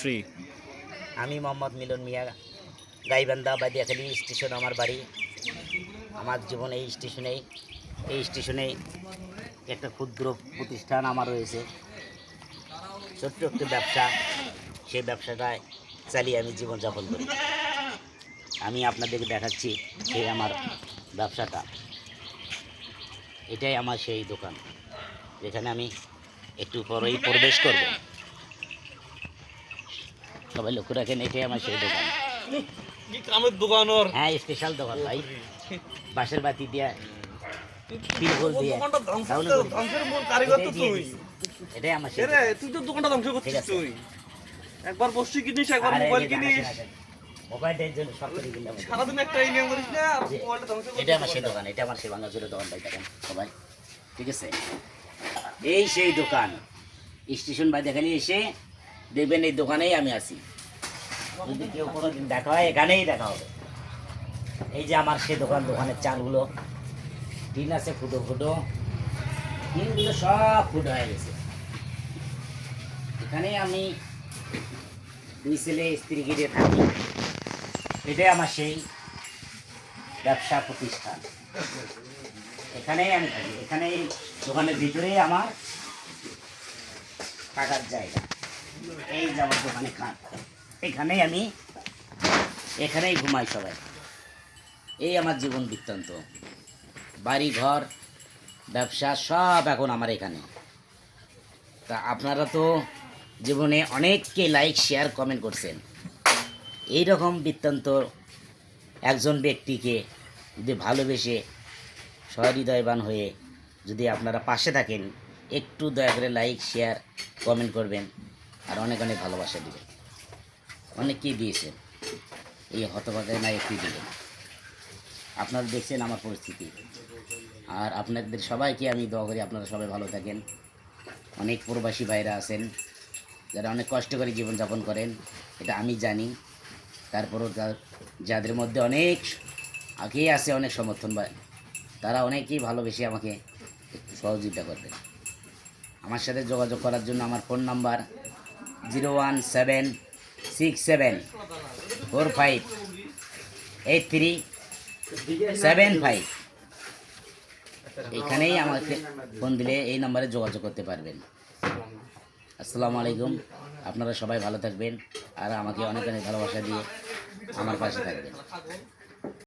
3। আমি মোহাম্মদ মিলন মিয়া, গাইবান্ধা বাদিয়াখালী স্টেশন আমার বাড়ি। আমার জীবন এই স্টেশনেই একটা ক্ষুদ্র প্রতিষ্ঠান আমার রয়েছে, ছোট্ট একটি ব্যবসা। সেই ব্যবসাটায় চালিয়ে আমি জীবনযাপন করি। আমি আপনাদেরকে দেখাচ্ছি সেই আমার ব্যবসাটা। এটাই আমার সেই দোকান, যেখানে আমি একটু পরেই প্রবেশ করব। সবাই লক্ষ্য রাখেন, এটাই আমার সেই দোকান। হ্যাঁ, স্পেশাল দোকান ভাই। বাঁশের বাতি দিয়া, তিরপল দিয়ে এটাই আমার সেই দোকান। তুই তো দোকানটা ধ্বংস করছিস। ঠিক আছে। তুই একবার বস্তু কিনিস, একবার আরে মোবাইল এই যে কিনিস, আসেন, মোবাইলটার জন্য সব করে কিনলাম। সারাদিন একটা ইনকাম করিস না, আর মোবাইলটা ধ্বংস করছিস। এটা আমার সেই দোকান, এটা আমার সেই ভাঙাচুরের দোকান ভাই। দেখেন সবাই, ঠিক আছে। এই সেই দোকান, স্টেশন বাদিয়াখালী এসে দেখবেন এই দোকানেই আমি আছি। যদি কেউ কোনোদিন দেখা হয়, এখানেই দেখা হবে। এই যে আমার সেই দোকান, দোকানের চালগুলো টিন আছে ফুটো ফুটো, টিনগুলো সব ফুটো হয়ে গেছে। এখানেই আমি দুই ছেলে স্ত্রী গিরে থাকি। এটাই আমার সেই ব্যবসা প্রতিষ্ঠান। এখানেই আমি থাকি, এখানেই দোকানের ভিতরেই আমার থাকার জায়গা। এই যে আমার দোকানে খাট, এখানেই আমি এখানেই ঘুমাই সবাই। এই আমার জীবন বৃত্তান্ত, বাড়ি ঘর ব্যবসা সব এখন আমার এখানে। তা আপনারা তো জীবনে অনেককে লাইক শেয়ার কমেন্ট করছেন। এই রকম বৃত্তান্ত একজন ব্যক্তিকে যদি ভালোবেসে সহৃদয়বান হয়ে যদি আপনারা পাশে থাকেন, একটু দয়া করে লাইক শেয়ার কমেন্ট করবেন, আর অনেক অনেক ভালোবাসা দিবেন। অনেককেই দিয়েছেন, এই হতভাগায় না একটু দিবেন। আপনারা দেখছেন আমার পরিস্থিতি, আর আপনাদের সবাইকে আমি দোয়া করি আপনারা সবাই ভালো থাকেন। অনেক প্রবাসী ভাইরা আছেন যারা অনেক কষ্ট করে জীবনযাপন করেন, এটা আমি জানি। তারপরও যাদের মধ্যে অনেক আগেই আছে অনেক সমর্থন ভাই, তারা অনেকেই ভালোবেসে আমাকে একটু সহযোগিতা করবেন। আমার সাথে যোগাযোগ করার জন্য আমার ফোন নাম্বার 01767458375। এখানেই আমাকে ফোন দিলে এই নাম্বারে যোগাযোগ করতে পারবেন। আসসালামু আলাইকুম। আপনারা সবাই ভালো থাকবেন, আর আমাকে অনেক অনেক ভালোবাসা দিয়ে আমার পাশে থাকবেন।